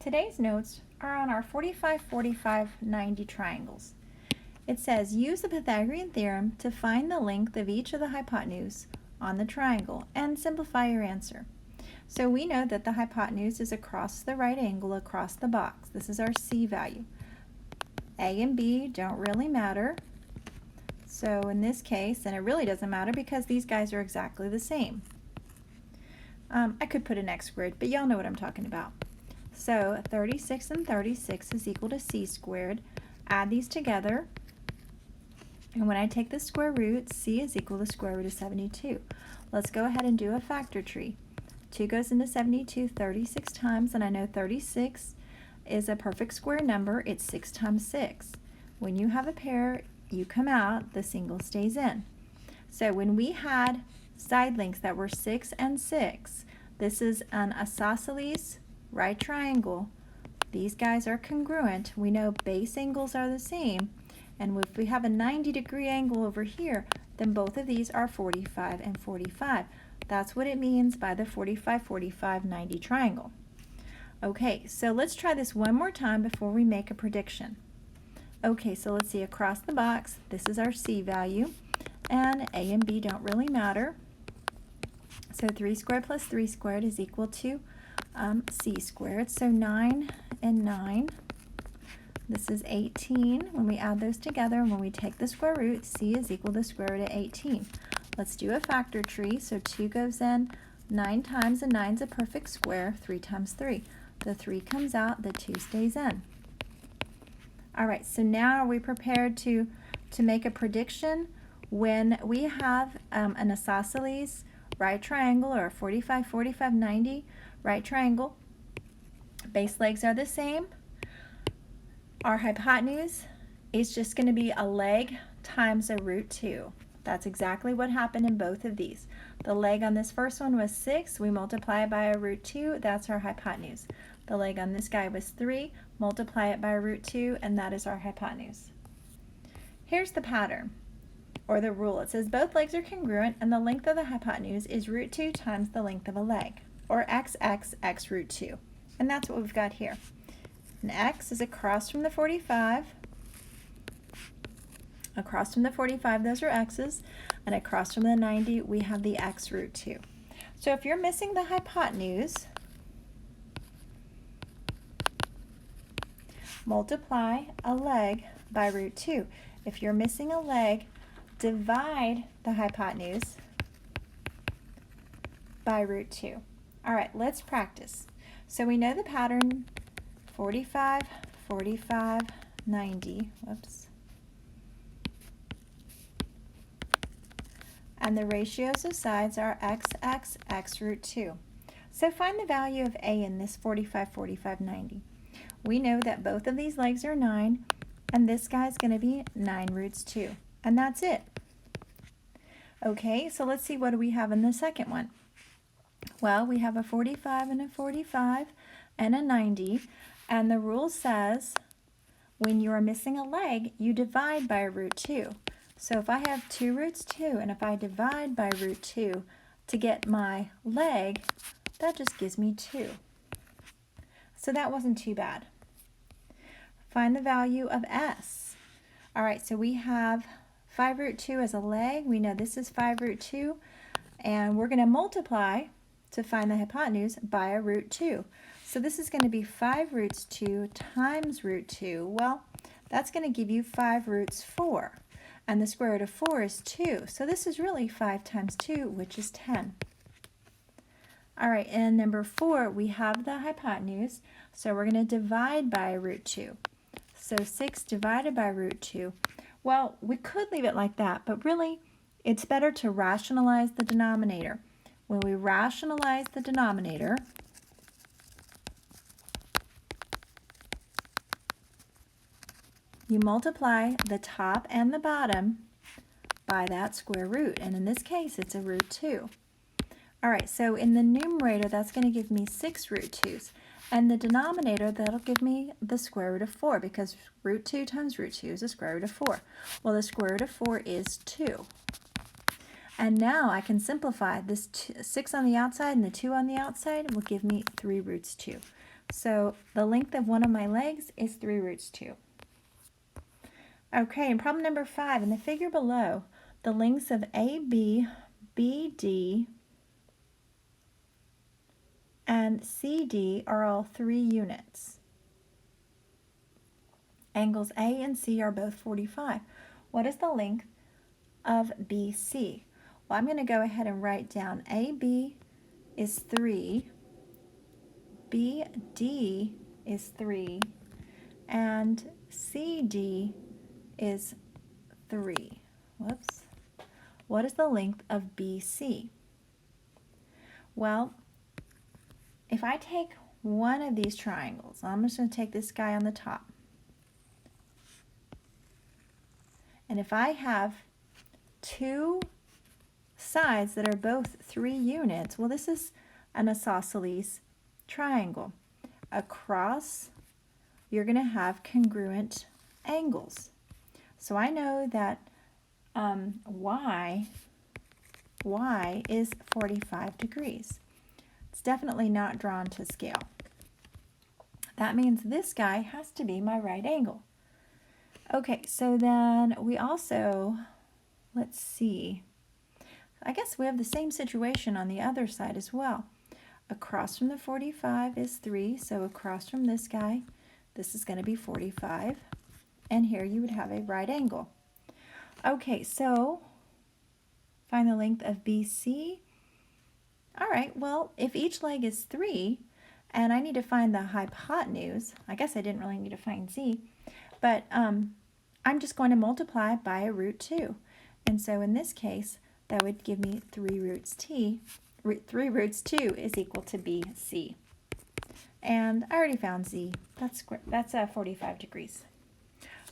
Today's notes are on our 45, 45, 90 triangles. It says, use the Pythagorean theorem to find the length of each of the hypotenuse on the triangle and simplify your answer. So we know that the hypotenuse is across the right angle across the box. This is our C value. A and B don't really matter. So in this case, and it really doesn't matter because these guys are exactly the same. I could put an x squared, but y'all know what I'm talking about. So 36 and 36 is equal to C squared. Add these together, and when I take the square root, C is equal to the square root of 72. Let's go ahead and do a factor tree. 2 goes into 72 36 times, and I know 36 is a perfect square number. It's 6 times 6. When you have a pair, you come out, the single stays in. So when we had side lengths that were 6 and 6, this is an isosceles right triangle. These guys are congruent. We know base angles are the same, and if we have a 90-degree angle over here, then both of these are 45 and 45. That's what it means by the 45, 45, 90 triangle. Okay, so let's try this one more time before we make a prediction. Okay, so let's see, across the box, this is our C value, and A and B don't really matter. So 3 squared plus 3 squared is equal to C squared. So 9 and 9. This is 18. When we add those together and when we take the square root, C is equal to the square root of 18. Let's do a factor tree. So 2 goes in 9 times, and 9 is a perfect square. 3 times 3. The 3 comes out, the 2 stays in. All right, so now are we prepared to make a prediction when we have an isosceles right triangle, or a 45, 45, 90 right triangle? Base legs are the same. Our hypotenuse is just going to be a leg times a root 2. That's exactly what happened in both of these. The leg on this first one was 6. We multiply it by a root 2. That's our hypotenuse. The leg on this guy was 3. Multiply it by a root 2, and that is our hypotenuse. Here's the pattern, or the rule. It says both legs are congruent, and the length of the hypotenuse is root 2 times the length of a leg, or x root 2. And that's what we've got here. And x is across from the 45. Across from the 45, those are x's, and across from the 90, we have the x root 2. So if you're missing the hypotenuse, multiply a leg by root 2. If you're missing a leg, divide the hypotenuse by root 2. All right, let's practice. So we know the pattern 45, 45, 90. Whoops. And the ratios of sides are x root 2. So find the value of A in this 45, 45, 90. We know that both of these legs are 9, and this guy's going to be 9 roots 2. And that's it. Okay, so let's see, what do we have in the second one? Well, we have a 45 and a 45 and a 90, and the rule says when you are missing a leg, you divide by root 2. So if I have 2 roots 2, and if I divide by root 2 to get my leg, that just gives me 2. So that wasn't too bad. Find the value of S. All right, so we have 5 root 2 as a leg. We know this is 5 root 2, and we're going to multiply to find the hypotenuse by a root 2. So this is going to be 5 roots 2 times root 2. Well, that's going to give you 5 roots 4. And the square root of 4 is 2. So this is really 5 times 2, which is 10. All right, and number 4, we have the hypotenuse. So we're going to divide by root 2. So 6 divided by root 2. Well, we could leave it like that, but really it's better to rationalize the denominator. When we rationalize the denominator, you multiply the top and the bottom by that square root, and in this case it's a root 2. All right, so in the numerator that's going to give me 6 root 2's, and the denominator that'll give me the square root of 4, because root 2 times root 2 is the square root of 4. Well, the square root of 4 is 2. And now I can simplify. This 6 on the outside and the 2 on the outside will give me 3 roots 2. So the length of one of my legs is 3 roots 2. Okay, and problem number 5, in the figure below, the lengths of AB, BD, and CD are all 3 units. Angles A and C are both 45. What is the length of BC? Well, I'm going to go ahead and write down AB is 3, BD is 3, and CD is 3. Whoops. What is the length of BC? Well, if I take one of these triangles, I'm just going to take this guy on the top. And if I have two sides that are both 3 units, well, this is an isosceles triangle. Across, you're going to have congruent angles. So I know that y is 45 degrees. It's definitely not drawn to scale. That means this guy has to be my right angle. Okay, so then we also, let's see, I guess we have the same situation on the other side as well. Across from the 45 is 3, so across from this guy, this is going to be 45, and here you would have a right angle. Okay, so find the length of BC. All right, well, if each leg is 3, and I need to find the hypotenuse, I guess I didn't really need to find Z, but I'm just going to multiply by a root 2. And so in this case, that would give me 3 roots 2 is equal to BC. And I already found Z. That's 45 degrees.